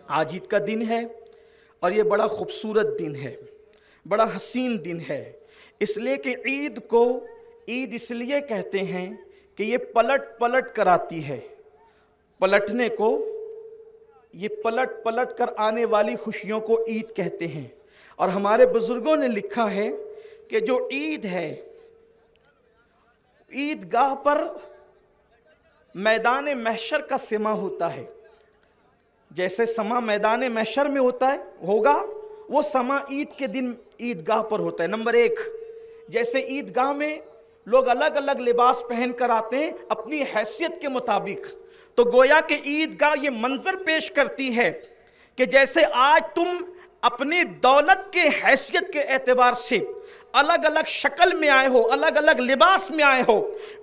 آج عید کا دن ہے اور یہ بڑا خوبصورت دن ہے، بڑا حسین دن ہے، اس لیے کہ عید کو عید اس لیے کہتے ہیں کہ یہ پلٹ پلٹ کر آتی ہے۔ پلٹنے کو، یہ پلٹ پلٹ کر آنے والی خوشیوں کو عید کہتے ہیں۔ اور ہمارے بزرگوں نے لکھا ہے کہ جو عید ہے، عید گاہ پر میدان محشر کا سما ہوتا ہے۔ جیسے سما میدان محشر میں ہوگا، وہ سما عید کے دن عید گاہ پر ہوتا ہے۔ نمبر ایک، جیسے عید گاہ میں لوگ الگ الگ لباس پہن کر آتے ہیں اپنی حیثیت کے مطابق، تو گویا کہ عید گاہ یہ منظر پیش کرتی ہے کہ جیسے آج تم اپنی دولت کے حیثیت کے اعتبار سے الگ الگ شکل میں آئے ہو، الگ الگ لباس میں آئے ہو،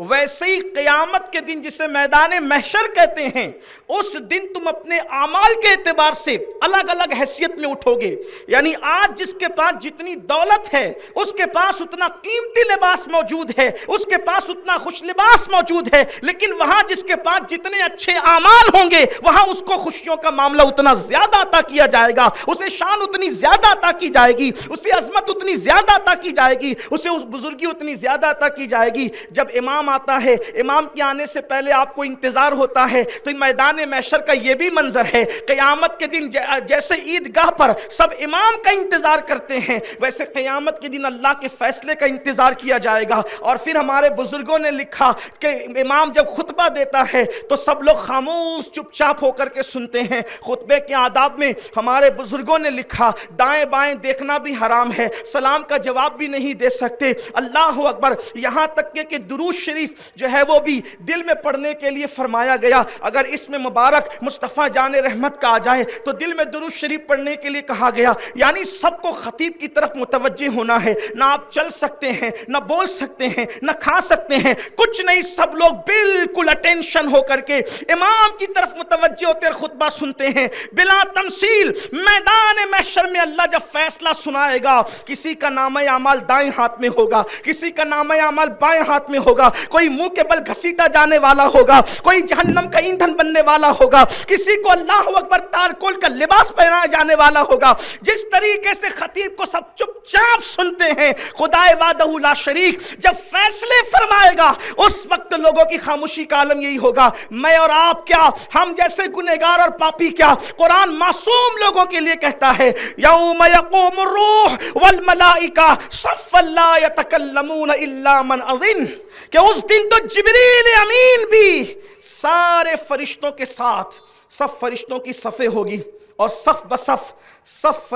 ویسے ہی قیامت کے دن جسے میدان محشر کہتے ہیں، اس دن تم اپنے اعمال کے اعتبار سے الگ الگ حیثیت میں اٹھو گے۔ یعنی آج جس کے پاس جتنی دولت ہے، اس کے پاس اتنا قیمتی لباس موجود ہے، اس کے پاس اتنا خوش لباس موجود ہے، لیکن وہاں جس کے پاس جتنے اچھے اعمال ہوں گے، وہاں اس کو خوشیوں کا معاملہ اتنا زیادہ عطا کیا جائے گا، اسے شان اتنی زیادہ عطا کی جائے گی، اسے عظمت اتنی زیادہ عطا کی جائے گی، اسے اس بزرگی اتنی زیادہ عطا کی جائے گی۔ جب امام آتا ہے، امام کے آنے سے پہلے آپ کو انتظار ہوتا ہے، تو میدان محشر کا یہ بھی منظر ہے۔ قیامت کے دن جیسے عیدگاہ پر سب امام کا انتظار کرتے ہیں، ویسے قیامت کے دن اللہ کے فیصلے کا انتظار کیا جائے گا۔ اور پھر ہمارے بزرگوں نے لکھا کہ امام جب خطبہ دیتا ہے تو سب لوگ خاموش چپ چاپ ہو کر کے سنتے ہیں۔ خطبے کے آداب میں ہمارے بزرگوں نے لکھا، دائیں بائیں دیکھنا بھی حرام ہے، سلام کا جواب بھی نہیں دے سکتے، اللہ اکبر، یہاں تک کہ درود شریف جو ہے وہ بھی دل میں پڑھنے کے لیے فرمایا گیا۔ اگر اس میں مبارک مصطفیٰ جان رحمت کا آ جائے تو دل میں درود شریف پڑھنے کے لیے کہا گیا۔ یعنی سب کو خطیب کی طرف متوجہ ہونا ہے، نہ آپ چل سکتے ہیں، نہ بول سکتے ہیں، نہ کھا سکتے ہیں، کچھ نہیں، سب لوگ بالکل اٹینشن ہو کر کے امام کی طرف متوجہ ہوتے اور خطبہ سنتے ہیں بلا تمثیل۔ میدان محشر میں اللہ جب فیصلہ سنائے گا، کسی کا نامہ اعمال دائیں ہاتھ میں ہوگا، کسی کا نامہ اعمال بائیں ہاتھ میں ہوگا، کوئی منہ کے بل گھسیٹا جانے والا ہوگا، کوئی جہنم کا ایندھن بننے والا ہوگا، کسی کو اللہ اکبر تارکول کا لباس پہنایا جانے والا ہوگا۔ جس طریقے سے خطیب کو سب چپ چاپ سنتے ہیں، خدا وحدہ لا شریک جب فیصلے فرمائے گا، اس وقت لوگوں کی خاموشی کا عالم یہی ہوگا۔ میں اور آپ کیا، ہم جیسے گنہگار اور پاپی کیا، قرآن معصوم لوگوں کے لیے کہتا ہے یوم یقوم الروح والملائکہ صفا لا یتکلمون الا من اذن، کہ اس دن تو جبریل امین بھی سارے فرشتوں کے ساتھ، سب فرشتوں کی صفیں ہوگی اور صف بصف سب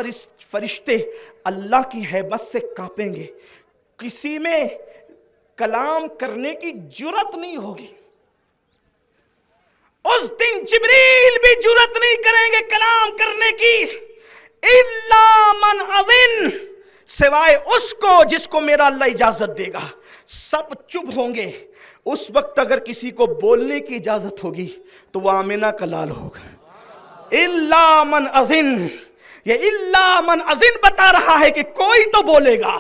فرشتے اللہ کی ہیبت سے کانپیں گے، کسی میں کلام کرنے کی جرات نہیں ہوگی۔ اس دن جبریل بھی جرات نہیں کریں گے کلام کرنے کی، الا من اذن، سوائے اس کو جس کو میرا اللہ اجازت دے گا۔ سب چپ ہوں گے۔ اس وقت اگر کسی کو بولنے کی اجازت ہوگی تو وہ آمنہ کا لال ہوگا۔ الا من اذن، یہ الا من اذن بتا رہا ہے کہ کوئی تو بولے گا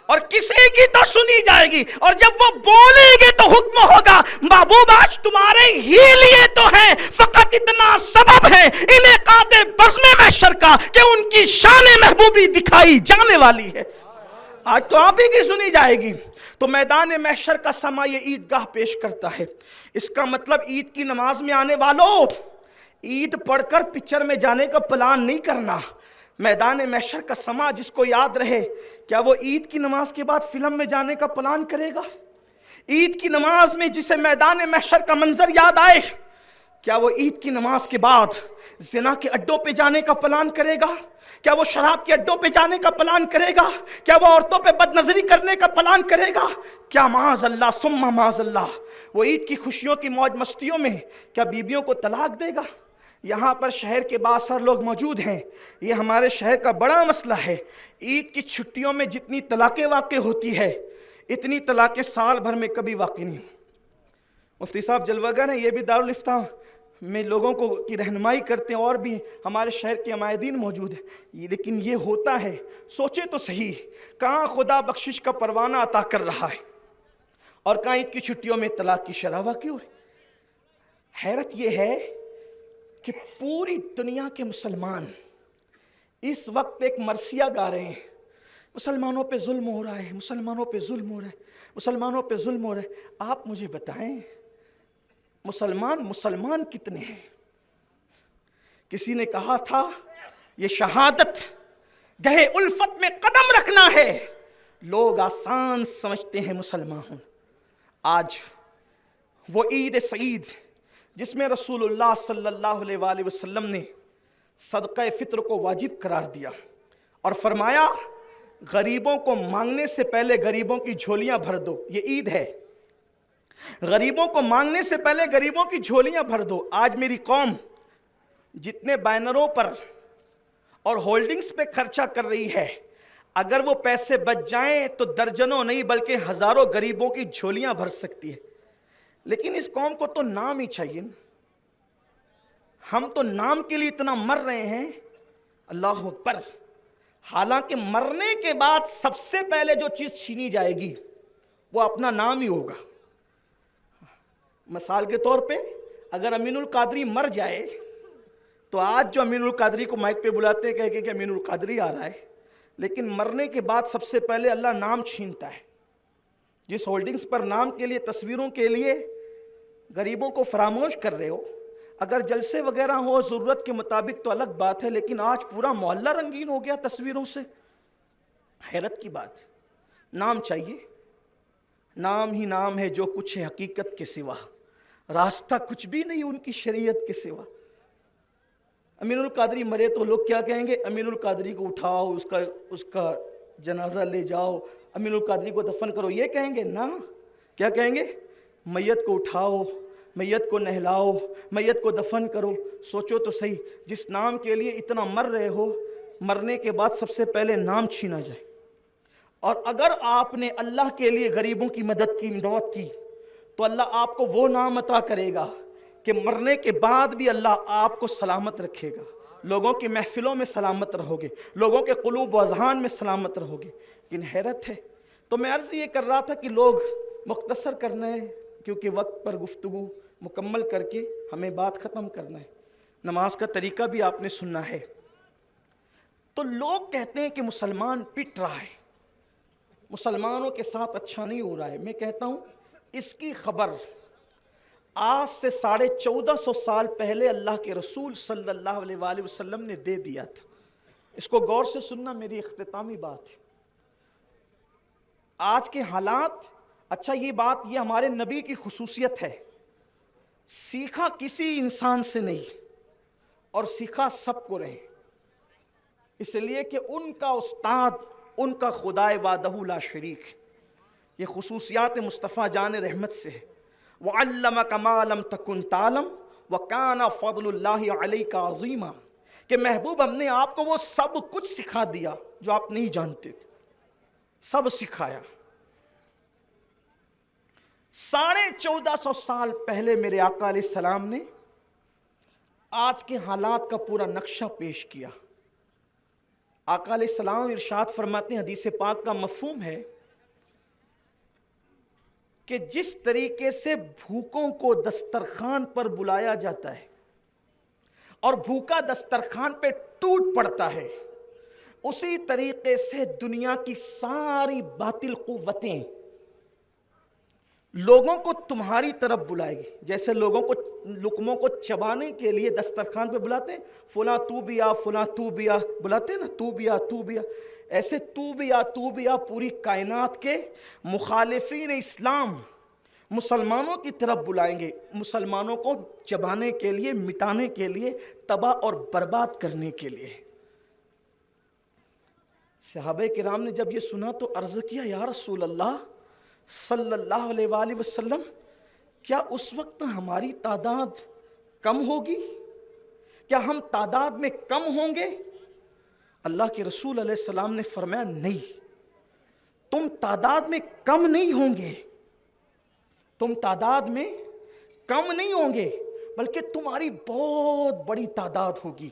اور کسی کی تو سنی جائے گی، اور جب وہ بولیں گے تو حکم ہوگا محبوب آج تمہارے ہی لیے تو ہے، فقط اتنا سبب ہے انعقاد بزم محشر کا کہ ان کی شان محبوبی دکھائی جانے والی ہے۔ آج تو آپ ہی کی سنی جائے گی۔ تو میدان محشر کا سما یہ عیدگاہ پیش کرتا ہے۔ اس کا مطلب عید کی نماز میں آنے والوں، عید پڑھ کر پکچر میں جانے کا پلان نہیں کرنا۔ میدان محشر کا سما جس کو یاد رہے، کیا وہ عید کی نماز کے بعد فلم میں جانے کا پلان کرے گا؟ عید کی نماز میں جسے میدان محشر کا منظر یاد آئے، کیا وہ عید کی نماز کے بعد زنا کے اڈوں پہ جانے کا پلان کرے گا؟ کیا وہ شراب کے اڈوں پہ جانے کا پلان کرے گا؟ کیا وہ عورتوں پہ بد نظری کرنے کا پلان کرے گا؟ کیا معاذ اللہ ثم معاذ اللہ وہ عید کی خوشیوں کی موج مستیوں میں کیا بیویوں کو طلاق دے گا؟ یہاں پر شہر کے باثر لوگ موجود ہیں، یہ ہمارے شہر کا بڑا مسئلہ ہے۔ عید کی چھٹیوں میں جتنی طلاقیں واقع ہوتی ہے، اتنی طلاقیں سال بھر میں کبھی واقع نہیں۔ مفتی صاحب جلوہ گر ہیں، یہ بھی دارالفتاح میں لوگوں کو کی رہنمائی کرتے ہیں، اور بھی ہمارے شہر کے عمائدین موجود ہیں، لیکن یہ ہوتا ہے، سوچے تو صحیح، کہاں خدا بخشش کا پروانہ عطا کر رہا ہے اور کہاں عید کی چھٹیوں میں طلاق کی شرح واقع ہو رہی۔ حیرت یہ ہے کہ پوری دنیا کے مسلمان اس وقت ایک مرثیہ گا رہے ہیں، مسلمانوں پہ ظلم ہو رہا ہے، مسلمانوں پہ ظلم ہو رہا ہے، مسلمانوں پہ ظلم ہو رہا ہے۔ آپ مجھے بتائیں مسلمان کتنے ہیں؟ کسی نے کہا تھا یہ شہادت گہے الفت میں قدم رکھنا ہے، لوگ آسان سمجھتے ہیں مسلمان۔ آج وہ عید سعید جس میں رسول اللہ صلی اللہ علیہ وآلہ وسلم نے صدقہ فطر کو واجب قرار دیا اور فرمایا غریبوں کو مانگنے سے پہلے غریبوں کی جھولیاں بھر دو، یہ عید ہے، غریبوں کو مانگنے سے پہلے غریبوں کی جھولیاں بھر دو۔ آج میری قوم جتنے بینروں پر اور ہولڈنگز پہ خرچہ کر رہی ہے، اگر وہ پیسے بچ جائیں تو درجنوں نہیں بلکہ ہزاروں غریبوں کی جھولیاں بھر سکتی ہے۔ لیکن اس قوم کو تو نام ہی چاہیے، ہم تو نام کے لیے اتنا مر رہے ہیں، اللہ اکبر۔ حالانکہ مرنے کے بعد سب سے پہلے جو چیز چھینی جائے گی وہ اپنا نام ہی ہوگا۔ مثال کے طور پہ اگر امین القادری مر جائے تو آج جو امین القادری کو مائک پہ بلاتے ہیں کہہ کہ امین القادری آ رہا ہے، لیکن مرنے کے بعد سب سے پہلے اللہ نام چھینتا ہے۔ جس ہولڈنگز پر نام کے لیے تصویروں کے لیے غریبوں کو فراموش کر رہے ہو، اگر جلسے وغیرہ ہو ضرورت کے مطابق تو الگ بات ہے، لیکن آج پورا محلہ رنگین ہو گیا تصویروں سے۔ حیرت کی بات، نام چاہیے، نام ہی نام ہے جو کچھ ہے حقیقت کے سوا، راستہ کچھ بھی نہیں ان کی شریعت کے سوا۔ امین القادری مرے تو لوگ کیا کہیں گے؟ امین القادری کو اٹھاؤ، اس کا جنازہ لے جاؤ، امین القادری کو دفن کرو، یہ کہیں گے؟ نہ، کیا کہیں گے؟ میت کو اٹھاؤ، میت کو نہلاؤ، میت کو دفن کرو۔ سوچو تو صحیح، جس نام کے لیے اتنا مر رہے ہو، مرنے کے بعد سب سے پہلے نام چھینا جائے۔ اور اگر آپ نے اللہ کے لیے غریبوں کی مدد کی، امداد کی، تو اللہ آپ کو وہ نام عطا کرے گا کہ مرنے کے بعد بھی اللہ آپ کو سلامت رکھے گا، لوگوں کی محفلوں میں سلامت رہو گے، لوگوں کے قلوب و اذہان میں سلامت رہو گے۔ لیکن حیرت ہے، تو میں عرض یہ کر رہا تھا کہ لوگ مختصر کرنا ہے کیونکہ وقت پر گفتگو مکمل کر کے ہمیں بات ختم کرنا ہے، نماز کا طریقہ بھی آپ نے سننا ہے۔ تو لوگ کہتے ہیں کہ مسلمان پٹ رہا ہے، مسلمانوں کے ساتھ اچھا نہیں ہو رہا ہے۔ میں کہتا ہوں اس کی خبر آج سے 1450 سال پہلے اللہ کے رسول صلی اللہ علیہ وآلہ وسلم نے دے دیا تھا۔ اس کو غور سے سننا، میری اختتامی بات ہے۔ آج کے حالات، اچھا یہ بات یہ ہمارے نبی کی خصوصیت ہے، سیکھا کسی انسان سے نہیں اور سیکھا سب کو رہے، اس لیے کہ ان کا استاد ان کا خدائے وحدہ لا شریک، یہ خصوصیات مصطفیٰ جان رحمت سے ہے۔ وَعَلَّمَكَ مَا لَمْ تَكُنْ تَعْلَمْ وَكَانَ فَضْلُ اللَّهِ عَلَيْكَ عَظِيمًا، کہ محبوب ہم نے آپ کو وہ سب کچھ سکھا دیا جو آپ نہیں جانتے تھے، سب سکھایا۔ 1450 سال پہلے میرے آقا علیہ السلام نے آج کے حالات کا پورا نقشہ پیش کیا۔ آقا علیہ السلام ارشاد فرماتے ہیں، حدیث پاک کا مفہوم ہے کہ جس طریقے سے بھوکوں کو دسترخوان پر بلایا جاتا ہے اور بھوکا دسترخوان پہ ٹوٹ پڑتا ہے، اسی طریقے سے دنیا کی ساری باطل قوتیں لوگوں کو تمہاری طرف بلائے گی۔ جیسے لوگوں کو لقموں کو چبانے کے لیے دسترخوان پہ بلاتے ہیں، فلاں تو بھی آ، فلاں تو بھی آ، بلاتے ہیں نا، تو بھی آ، تو بھی آ، ایسے تو بھی آ، تو بھی آ پوری کائنات کے مخالفین اسلام مسلمانوں کی طرف بلائیں گے، مسلمانوں کو چبانے کے لیے، مٹانے کے لیے، تباہ اور برباد کرنے کے لیے۔ صحابہ کرام نے جب یہ سنا تو عرض کیا، یا رسول اللہ صلی اللہ علیہ وآلہ وسلم، کیا اس وقت ہماری تعداد کم ہوگی؟ کیا ہم تعداد میں کم ہوں گے؟ اللہ کے رسول علیہ السلام نے فرمایا، نہیں، تم تعداد میں کم نہیں ہوں گے، تم تعداد میں کم نہیں ہوں گے، بلکہ تمہاری بہت بڑی تعداد ہوگی،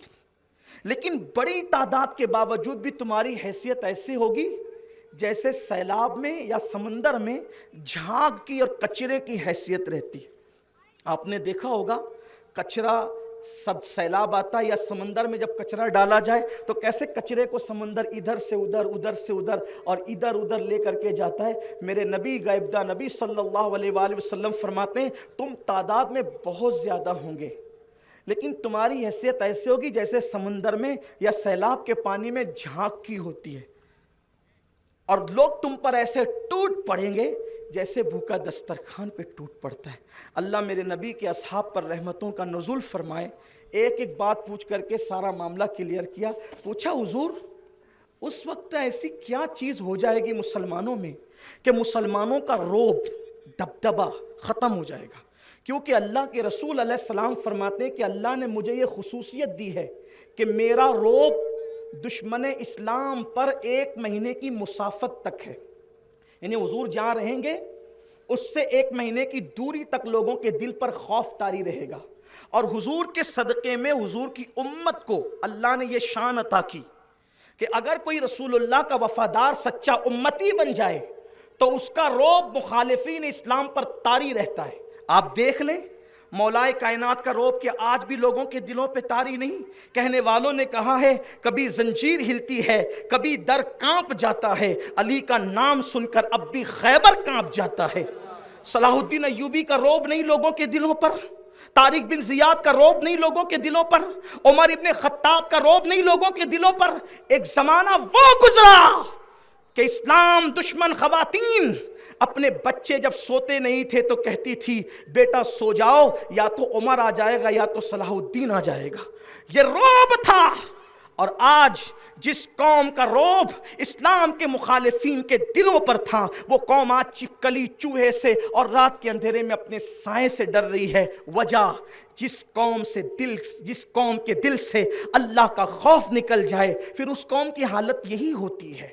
لیکن بڑی تعداد کے باوجود بھی تمہاری حیثیت ایسی ہوگی جیسے سیلاب میں یا سمندر میں جھاگ کی اور کچرے کی حیثیت رہتی۔ آپ نے دیکھا ہوگا کچرا سب سیلاب آتا ہے یا سمندر میں جب کچرا ڈالا جائے تو کیسے کچرے کو سمندر ادھر سے ادھر ادھر سے ادھر اور ادھر ادھر لے کر کے جاتا ہے. میرے نبی غیبدہ نبی صلی اللہ علیہ وآلہ وسلم فرماتے ہیں تم تعداد میں بہت زیادہ ہوں گے لیکن تمہاری حیثیت ایسے ہوگی جیسے سمندر میں یا سیلاب کے پانی میں جھانک کی ہوتی ہے, اور لوگ تم پر ایسے ٹوٹ پڑیں گے جیسے بھوکا دسترخوان پہ ٹوٹ پڑتا ہے. اللہ میرے نبی کے اصحاب پر رحمتوں کا نزول فرمائے. ایک ایک بات پوچھ کر کے سارا معاملہ کلیئر کیا. پوچھا حضور اس وقت ایسی کیا چیز ہو جائے گی مسلمانوں میں کہ مسلمانوں کا روب دبدبہ ختم ہو جائے گا؟ کیونکہ اللہ کے رسول علیہ السلام فرماتے ہیں کہ اللہ نے مجھے یہ خصوصیت دی ہے کہ میرا روب دشمن اسلام پر 1 مہینے کی مسافت تک ہے. یعنی حضور جہاں رہیں گے اس سے 1 مہینے کی دوری تک لوگوں کے دل پر خوف طاری رہے گا. اور حضور کے صدقے میں حضور کی امت کو اللہ نے یہ شان عطا کی کہ اگر کوئی رسول اللہ کا وفادار سچا امتی بن جائے تو اس کا روب مخالفین اسلام پر طاری رہتا ہے. آپ دیکھ لیں مولائے کائنات کا روب کہ آج بھی لوگوں کے دلوں پہ طاری نہیں. کہنے والوں نے کہا ہے کبھی زنجیر ہلتی ہے کبھی در کانپ جاتا ہے, علی کا نام سن کر اب بھی خیبر کانپ جاتا ہے. صلاح الدین ایوبی کا روب نہیں لوگوں کے دلوں پر, طارق بن زیاد کا روب نہیں لوگوں کے دلوں پر, عمر ابن خطاب کا روب نہیں لوگوں کے دلوں پر. ایک زمانہ وہ گزرا کہ اسلام دشمن خواتین اپنے بچے جب سوتے نہیں تھے تو کہتی تھی بیٹا سو جاؤ, یا تو عمر آ جائے گا یا تو صلاح الدین آ جائے گا. یہ روب تھا. اور آج جس قوم کا روب اسلام کے مخالفین کے دلوں پر تھا وہ قوم آج چپکلی چوہے سے اور رات کے اندھیرے میں اپنے سائے سے ڈر رہی ہے. وجہ جس قوم کے دل سے اللہ کا خوف نکل جائے پھر اس قوم کی حالت یہی ہوتی ہے.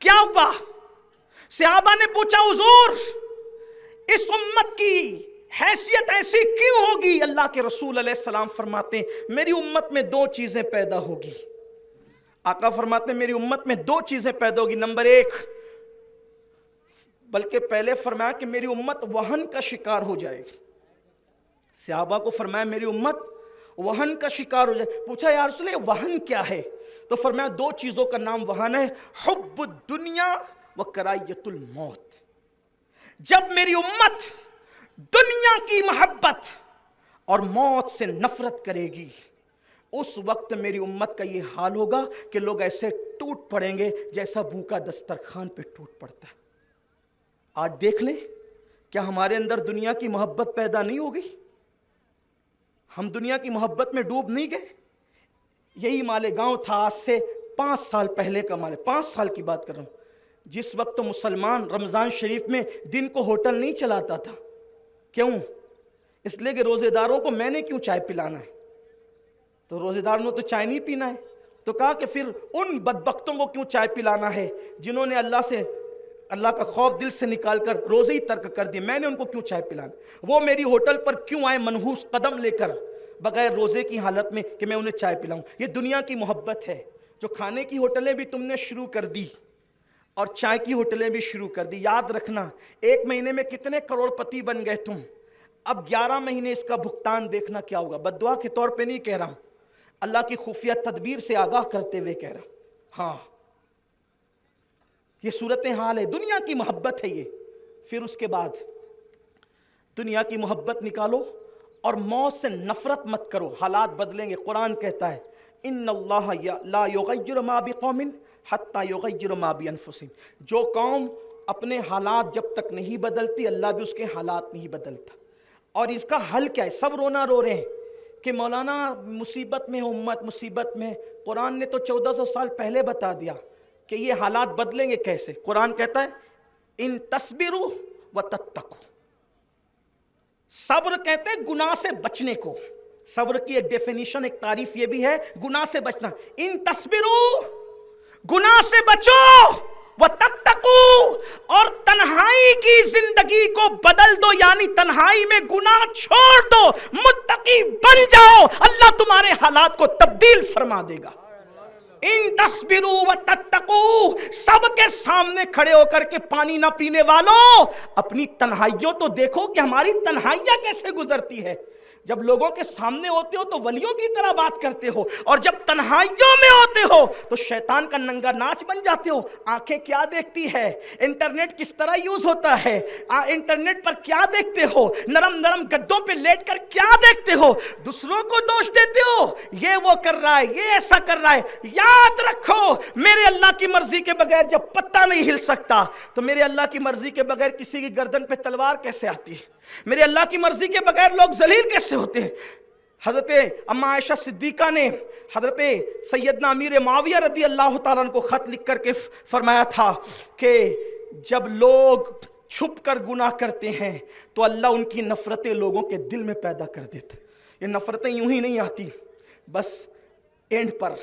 کیا ہوا؟ صحابہ نے پوچھا حضور اس امت کی حیثیت ایسی کیوں ہوگی؟ اللہ کے رسول علیہ السلام فرماتے ہیں میری امت میں 2 چیزیں پیدا ہوگی. آقا فرماتے ہیں میری امت میں 2 چیزیں پیدا ہوگی. نمبر 1, بلکہ پہلے فرمایا کہ میری امت وہن کا شکار ہو جائے گی. صحابہ کو فرمایا میری امت وہن کا شکار ہو جائے. پوچھا یا رسول اللہ وہن کیا ہے؟ تو فرمایا 2 چیزوں کا نام وہن ہے, حب الدنیا و کراہیت الموت. جب میری امت دنیا کی محبت اور موت سے نفرت کرے گی اس وقت میری امت کا یہ حال ہوگا کہ لوگ ایسے ٹوٹ پڑیں گے جیسا بھوکا دسترخوان پہ ٹوٹ پڑتا ہے. آج دیکھ لیں کیا ہمارے اندر دنیا کی محبت پیدا نہیں ہو گئی؟ ہم دنیا کی محبت میں ڈوب نہیں گئے؟ یہی مالیگاؤں تھا آج سے 5 سال پہلے کا 5 سال کی بات کر رہا ہوں, جس وقت تو مسلمان رمضان شریف میں دن کو ہوٹل نہیں چلاتا تھا. کیوں؟ اس لیے کہ روزے داروں کو میں نے کیوں چائے پلانا ہے, تو روزے داروں نے تو چائے نہیں پینا ہے. تو کہا کہ پھر ان بدبختوں کو کیوں چائے پلانا ہے جنہوں نے اللہ کا خوف دل سے نکال کر روزے ہی ترک کر دیے, میں نے ان کو کیوں چائے پلانا؟ وہ میری ہوٹل پر کیوں آئے منحوس قدم لے کر بغیر روزے کی حالت میں کہ میں انہیں چائے پلاؤں؟ یہ دنیا کی محبت ہے. جو کھانے کی ہوٹلیں بھی تم نے شروع کر دی اور چائے کی ہوٹلیں بھی شروع کر دی. یاد رکھنا 1 مہینے میں کتنے کروڑ پتی بن گئے تم, اب 11 مہینے اس کا بھگتان دیکھنا کیا ہوگا. بد دعا کے طور پہ نہیں کہہ رہا ہوں, اللہ کی خفیہ تدبیر سے آگاہ کرتے ہوئے کہہ رہا ہوں. ہاں یہ صورتحال ہے, دنیا کی محبت ہے یہ. پھر اس کے بعد دنیا کی محبت نکالو اور موت سے نفرت مت کرو, حالات بدلیں گے. قرآن کہتا ہے ان اللہ لا یغیر ما بقوم حتی یغیر ما بانفسہم. جو قوم اپنے حالات جب تک نہیں بدلتی اللہ بھی اس کے حالات نہیں بدلتا. اور اس کا حل کیا ہے؟ سب رونا رو رہے ہیں کہ مولانا مصیبت میں امت مصیبت میں. قرآن نے تو 1400 سال پہلے بتا دیا کہ یہ حالات بدلیں گے کیسے. قرآن کہتا ہے ان تصبروا وتتقوا. صبر کہتے ہیں گناہ سے بچنے کو. صبر کی ایک ڈیفینیشن, ایک تعریف یہ بھی ہے گناہ سے بچنا. ان تصبروا گناہ سے بچو, وتتقوا اور تنہائی کی زندگی کو بدل دو, یعنی تنہائی میں گناہ چھوڑ دو, متقی بن جاؤ, اللہ تمہارے حالات کو تبدیل فرما دے گا. ان تصبروا وتتقوا. سب کے سامنے کھڑے ہو کر کے پانی نہ پینے والوں اپنی تنہائیوں تو دیکھو کہ ہماری تنہائیاں کیسے گزرتی ہے. جب لوگوں کے سامنے ہوتے ہو تو ولیوں کی طرح بات کرتے ہو، اور جب تنہائیوں میں ہوتے ہو تو شیطان کا ننگا ناچ بن جاتے ہو۔ آنکھیں کیا دیکھتی ہے، انٹرنیٹ کس طرح یوز ہوتا ہے، انٹرنیٹ پر کیا دیکھتے ہو، نرم نرم گدوں پہ لیٹ کر کیا دیکھتے ہو، دوسروں کو دوش دیتے ہو، یہ وہ کر رہا ہے، یہ ایسا کر رہا ہے۔ یاد رکھو میرے اللہ کی مرضی کے بغیر جب پتہ نہیں ہل سکتا تو میرے اللہ کی مرضی کے بغیر کسی کی گردن پہ تلوار کیسے آتی ہے؟ میرے اللہ کی مرضی کے بغیر لوگ ذلیل کیسے ہوتے ہیں؟ حضرت اما عائشہ صدیقہ نے حضرت سیدنا امیر معاویہ رضی اللہ تعالیٰ عنہ کو خط لکھ کر کے فرمایا تھا کہ جب لوگ چھپ کر گناہ کرتے ہیں تو اللہ ان کی نفرتیں لوگوں کے دل میں پیدا کر دیتے۔ یہ نفرتیں یوں ہی نہیں آتی، بس اینڈ پر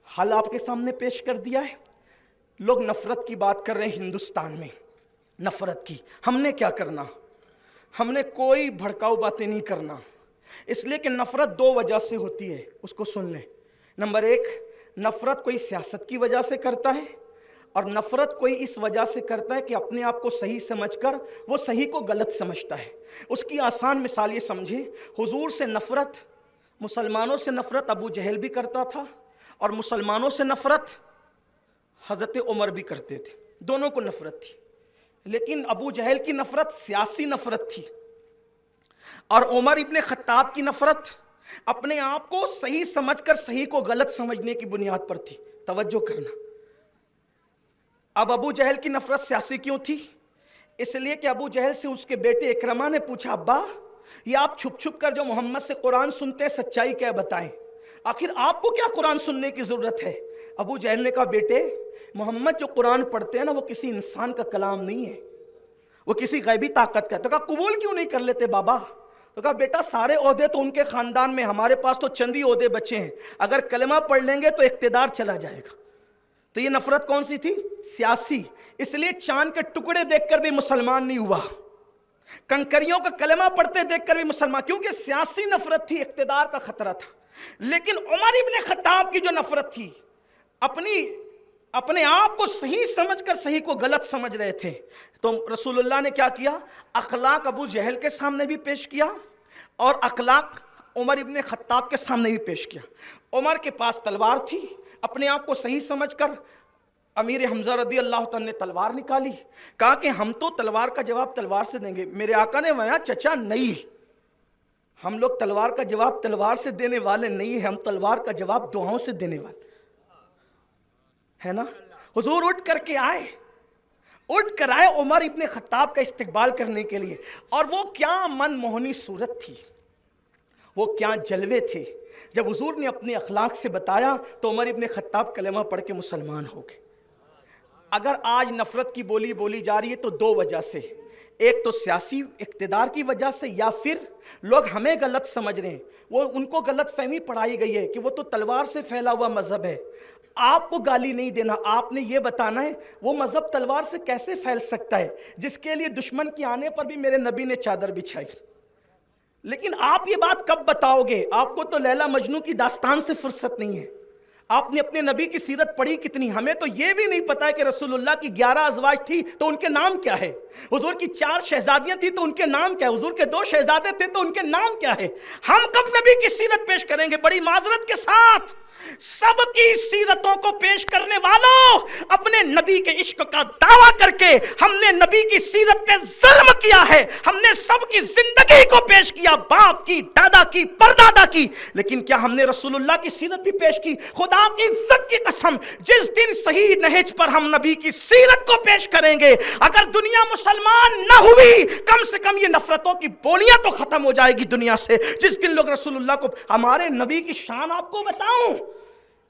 حل آپ کے سامنے پیش کر دیا ہے۔ لوگ نفرت کی بات کر رہے ہیں ہندوستان میں، نفرت کی۔ ہم نے کیا کرنا؟ ہم نے کوئی بھڑکاؤ باتیں نہیں کرنا، اس لیے کہ نفرت دو وجہ سے ہوتی ہے، اس کو سن لیں۔ نمبر ایک، نفرت کوئی سیاست کی وجہ سے کرتا ہے، اور نفرت کوئی اس وجہ سے کرتا ہے کہ اپنے آپ کو صحیح سمجھ کر وہ صحیح کو غلط سمجھتا ہے۔ اس کی آسان مثال یہ سمجھیں، حضور سے نفرت، مسلمانوں سے نفرت ابو جہل بھی کرتا تھا، اور مسلمانوں سے نفرت حضرت عمر بھی کرتے تھے، دونوں کو نفرت تھی۔ لیکن ابو جہل کی نفرت سیاسی نفرت تھی، اور عمر ابن خطاب کی نفرت اپنے آپ کو صحیح سمجھ کر صحیح کو غلط سمجھنے کی بنیاد پر تھی۔ توجہ کرنا۔ اب ابو جہل کی نفرت سیاسی کیوں تھی؟ اس لیے کہ ابو جہل سے اس کے بیٹے اکرمہ نے پوچھا، ابا یہ آپ چھپ چھپ کر جو محمد سے قرآن سنتے سچائی کیا بتائیں، آخر آپ کو کیا قرآن سننے کی ضرورت ہے؟ ابو جہل نے کہا، بیٹے محمد جو قرآن پڑھتے ہیں نا وہ کسی انسان کا کلام نہیں ہے، وہ کسی غیبی طاقت کا ہے۔ تو کہا قبول کیوں نہیں کر لیتے بابا؟ تو کہا بیٹا سارے عہدے تو ان کے خاندان میں، ہمارے پاس تو چند ہی عہدے بچے ہیں، اگر کلمہ پڑھ لیں گے تو اقتدار چلا جائے گا۔ تو یہ نفرت کون سی تھی؟ سیاسی۔ اس لیے چاند کے ٹکڑے دیکھ کر بھی مسلمان نہیں ہوا، کنکریوں کا کلمہ پڑھتے دیکھ کر بھی مسلمان، کیونکہ سیاسی نفرت تھی، اقتدار کا خطرہ تھا۔ لیکن عمر ابن خطاب کی جو نفرت تھی، اپنے آپ کو صحیح سمجھ کر صحیح کو غلط سمجھ رہے تھے، تو رسول اللہ نے کیا کیا؟ اخلاق ابو جہل کے سامنے بھی پیش کیا، اور اخلاق عمر ابن خطاب کے سامنے بھی پیش کیا۔ عمر کے پاس تلوار تھی، اپنے آپ کو صحیح سمجھ کر امیر حمزہ رضی اللہ تعالیٰ نے تلوار نکالی، کہا کہ ہم تو تلوار کا جواب تلوار سے دیں گے۔ میرے آقا نے فرمایا، چچا نہیں، ہم لوگ تلوار کا جواب تلوار سے دینے والے نہیں ہیں، ہم تلوار کا جواب دعاؤں سے دینے والے ہے نا۔ حضور اٹھ کر کے آئے، عمر ابن خطاب کا استقبال کرنے کے لیے، اور وہ کیا من موہنی صورت تھی، وہ کیا جلوے تھے۔ جب حضور نے اپنے اخلاق سے بتایا تو عمر ابن خطاب کلمہ پڑھ کے مسلمان ہو گئے۔ اگر آج نفرت کی بولی بولی جا رہی ہے تو دو وجہ سے، ایک تو سیاسی اقتدار کی وجہ سے، یا پھر لوگ ہمیں غلط سمجھ رہے ہیں، وہ ان کو غلط فہمی پڑھائی گئی ہے کہ وہ تو تلوار سے پھیلا ہوا مذہب ہے۔ آپ کو گالی نہیں دینا، آپ نے یہ بتانا ہے وہ مذہب تلوار سے کیسے پھیل سکتا ہے جس کے لیے دشمن کے آنے پر بھی میرے نبی نے چادر بچھائی۔ لیکن آپ یہ بات کب بتاؤ گے؟ آپ کو تو لیلا مجنوں کی داستان سے فرصت نہیں ہے۔ آپ نے اپنے نبی کی سیرت پڑھی کتنی؟ ہمیں تو یہ بھی نہیں پتا کہ رسول اللہ کی 11 ازواج تھی تو ان کے نام کیا ہے، حضور کی 4 شہزادیاں تھیں تو ان کے نام کیا ہے، حضور کے 2 شہزادے تھے تو ان کے نام کیا ہے۔ ہم کب نبی کی سیرت پیش کریں گے؟ بڑی معذرت کے ساتھ سب کی سیرتوں کو پیش کرنے والوں، اپنے نبی کے عشق کا دعویٰ کر کے ہم نے نبی کی سیرت پہ ظلم کیا ہے۔ ہم نے سب کی زندگی کو پیش کیا، باپ کی، دادا کی، پردادا کی، لیکن کیا ہم نے رسول اللہ کی سیرت بھی پیش کی؟ خدا کی عزت کی قسم، جس دن صحیح نہج پر ہم نبی کی سیرت کو پیش کریں گے، اگر دنیا مسلمان نہ ہوئی کم سے کم یہ نفرتوں کی بولیاں تو ختم ہو جائے گی دنیا سے۔ جس دن لوگ رسول اللہ کو، ہمارے نبی کی شان آپ کو بتاؤں،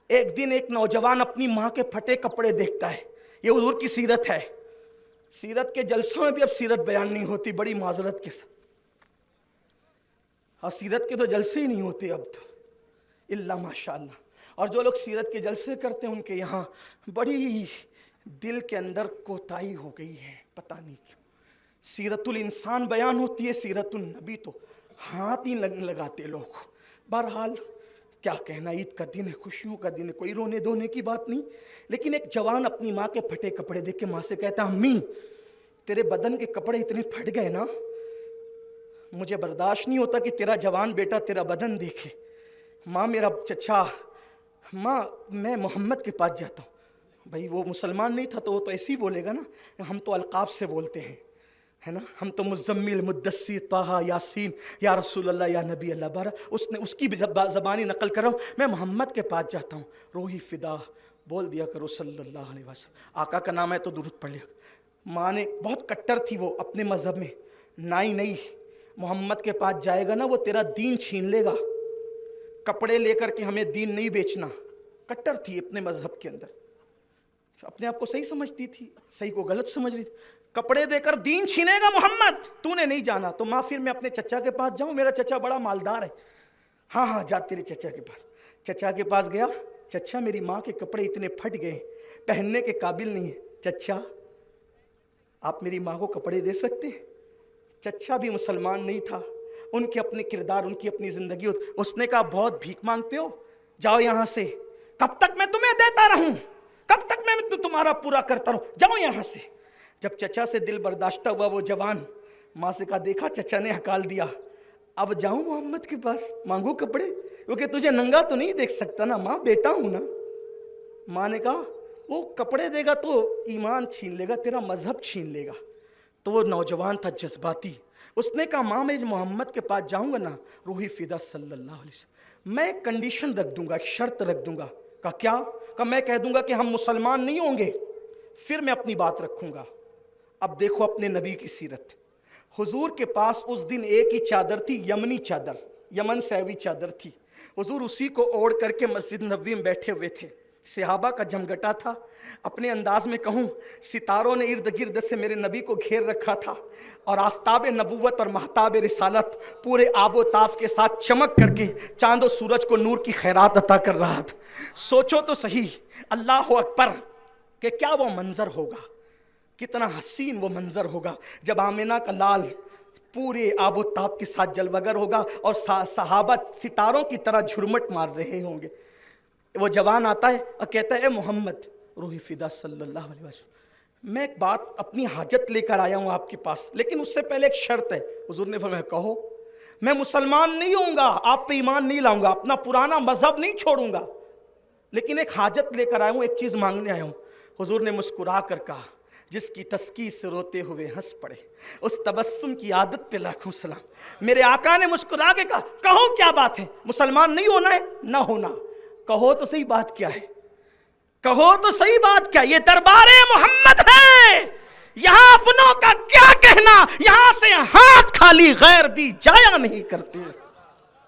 ایک دن ایک نوجوان اپنی ماں کے پھٹے کپڑے دیکھتا ہے، یہ حضور کی سیرت ہے۔ سیرت کے جلسوں میں بھی اب سیرت بیان نہیں ہوتی، بڑی معذرت کے ساتھ، اور سیرت کے تو جلسے ہی نہیں ہوتے اب تو، اللہ ماشاءاللہ۔ اور جو لوگ سیرت کے جلسے کرتے ہیں ان کے یہاں بڑی دل کے اندر کوتاہی ہو گئی ہے، پتہ نہیں کیوں۔ سیرت الانسان بیان ہوتی ہے، سیرت النبی تو ہاتھ ہی لگاتے لوگ۔ بہرحال کیا کہنا، عید کا دن ہے، خوشیوں کا دن ہے، کوئی رونے دھونے کی بات نہیں۔ لیکن ایک جوان اپنی ماں کے پھٹے کپڑے دیکھ کے ماں سے کہتا، امی تیرے بدن کے کپڑے اتنے پھٹ گئے نا، مجھے برداشت نہیں ہوتا کہ تیرا جوان بیٹا تیرا بدن دیکھے. ماں میرا چچا، ماں میں محمد کے پاس جاتا ہوں. بھائی وہ مسلمان نہیں تھا تو وہ تو ایسے ہی بولے گا نا. ہم تو القاب سے بولتے ہیں، ہے نا. ہم تو مزمل، مدثر، طٰہٰ، یاسین، یا رسول اللہ، یا نبی اللہ بارہ. اس کی زبانی نقل کر رہا ہوں. میں محمد کے پاس جاتا ہوں، روحی فدا. بول دیا کرو صلی اللہ علیہ وسلم. آقا کا نام ہے تو درود پڑھ لیا. ماں نے بہت کٹر تھی وہ اپنے مذہب میں. نہیں محمد کے پاس جائے گا نا وہ تیرا دین چھین لے گا. کپڑے لے کر کے ہمیں دین نہیں بیچنا. کٹر تھی اپنے مذہب کے اندر، اپنے آپ کو صحیح سمجھتی تھی، صحیح کو غلط سمجھ رہی تھی. کپڑے دے کر دین چھینے گا محمد، تو نے نہیں جانا. تو ماں پھر میں اپنے چچا کے پاس جاؤں، میرا چچا بڑا مالدار ہے. ہاں جا تیرے چچا کے پاس. چچا کے پاس گیا. چچا میری ماں کے کپڑے اتنے پھٹ گئے پہننے کے قابل نہیں ہے. چچا آپ میری ماں کو کپڑے دے سکتے ہیں؟ چچا بھی مسلمان نہیں تھا، ان کے اپنے کردار، ان کی اپنی زندگی. اس نے کہا بہت بھیک مانگتے ہو، جاؤ یہاں سے. کب تک میں تمہیں دیتا رہوں؟ کب تک میں تمہارا پورا کرتا رہوں؟ جاؤ یہاں سے. جب چچا سے دل برداشتہ ہوا وہ جوان، ماں سے کہا دیکھا چچا نے ہکال دیا، اب جاؤں محمد کے پاس مانگو کپڑے، کیونکہ تجھے ننگا تو نہیں دیکھ سکتا نا ماں، بیٹا ہوں نا. ماں نے کہا وہ کپڑے دے گا تو ایمان چھین لے گا، تیرا مذہب چھین لے گا. تو وہ نوجوان تھا جذباتی. اس نے کہا ماں میں محمد کے پاس جاؤں گا نا، روحی فدا صلی اللہ علیہ وسلم، میں ایک کنڈیشن رکھ دوں گا، ایک شرط رکھ دوں گا. کہا کیا؟ کہا میں کہہ دوں گا کہ ہم مسلمان نہیں ہوں گے، پھر میں اپنی بات رکھوں گا. اب دیکھو اپنے نبی کی سیرت. حضور کے پاس اس دن ایک ہی چادر تھی، یمنی چادر، یمن سے ہوئی چادر تھی. حضور اسی کو اوڑھ کر کے مسجد نبوی میں بیٹھے ہوئے تھے. صحابہ کا جمگٹا تھا. اپنے انداز میں کہوں، ستاروں نے ارد گرد سے میرے نبی کو گھیر رکھا تھا، اور آفتاب نبوت اور مہتاب رسالت پورے آب و تاف کے ساتھ چمک کر کے چاند و سورج کو نور کی خیرات عطا کر رہا تھا. سوچو تو صحیح، اللہ اکبر، کہ کیا وہ منظر ہوگا، کتنا حسین وہ منظر ہوگا جب آمینہ کا لال پورے آب و تاب کے ساتھ جلوگر ہوگا اور صحابہ ستاروں کی طرح جھرمٹ مار رہے ہوں گے. وہ جوان آتا ہے اور کہتا ہے اے محمد، روحی فدا صلی اللہ علیہ وسلم، میں ایک بات، اپنی حاجت لے کر آیا ہوں آپ کے پاس، لیکن اس سے پہلے ایک شرط ہے. حضور نے فرمایا کہو. میں مسلمان نہیں ہوں گا، آپ پہ ایمان نہیں لاؤں گا، اپنا پرانا مذہب نہیں چھوڑوں گا، لیکن ایک حاجت لے کر آیا ہوں، ایک چیز مانگنے آیا ہوں. حضور نے مسکرا کر کہا، جس کی تسکیہ سے روتے ہوئے ہنس پڑے، اس تبسم کی عادت پہ لاکھوں سلام. میرے آقا نے مسکرا کے کہا کہو کیا بات ہے، مسلمان نہیں ہونا ہے؟ نہ ہونا. کہو تو صحیح بات کیا ہے، کہو تو صحیح بات کیا. یہ دربار محمد ہے، یہاں اپنوں کا کیا کہنا، یہاں سے ہاتھ خالی غیر بھی جایا نہیں کرتے.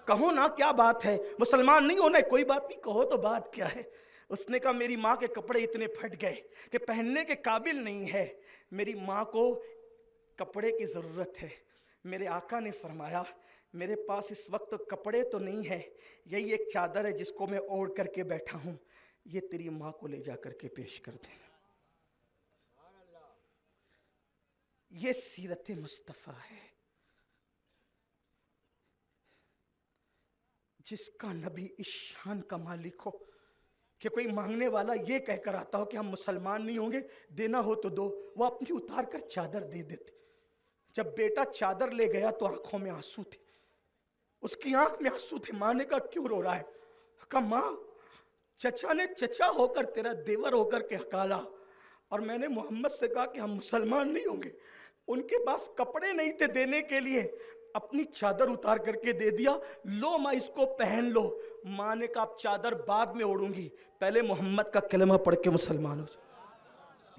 کہو نا کیا بات ہے، مسلمان نہیں ہونا ہے؟ کوئی بات نہیں، کہو تو بات کیا ہے. اس نے کہا میری ماں کے کپڑے اتنے پھٹ گئے کہ پہننے کے قابل نہیں ہے، میری ماں کو کپڑے کی ضرورت ہے. میرے آقا نے فرمایا میرے پاس اس وقت کپڑے تو نہیں ہے، یہی ایک چادر ہے جس کو میں اوڑھ کر کے بیٹھا ہوں، یہ تیری ماں کو لے جا کر کے پیش کر دینا. یہ سیرت مصطفیٰ ہے، جس کا نبی اس شان کا مالک ہو کہ کوئی مانگنے والا یہ کہہ کر آتا ہو کہ ہم مسلمان نہیں ہوں گے، دینا ہو تو دو، وہ اپنی اتار کر چادر دے دیتے. جب بیٹا چادر لے گیا تو آنکھوں میں آنسو تھے، اس کی آنکھ میں آنسو تھے. ماں نے کہا کیوں رو رہا ہے؟ کہا ماں، چچا نے چچا ہو کر، تیرا دیور ہو کر کے ہکالا، اور میں نے محمد سے کہا کہ ہم مسلمان نہیں ہوں گے. ان کے پاس کپڑے نہیں تھے دینے کے لیے، اپنی چادر اتار کر کے دے دیا، لو ماں اس کو پہن لو. ماں نے کہا اب چادر بعد میں اوڑھوں گی، پہلے محمد کا کلمہ پڑھ کے مسلمان ہو جائے.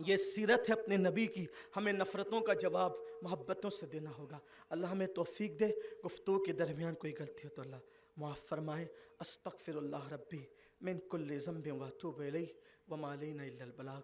یہ سیرت ہے اپنے نبی کی. ہمیں نفرتوں کا جواب محبتوں سے دینا ہوگا. اللہ ہمیں توفیق دے. گفتگو کے درمیان کوئی غلطی ہو تو اللہ معاف فرمائے. استغفر اللہ ربی من کل ذنب واتوب الیہ وما علینا الا البلاغ.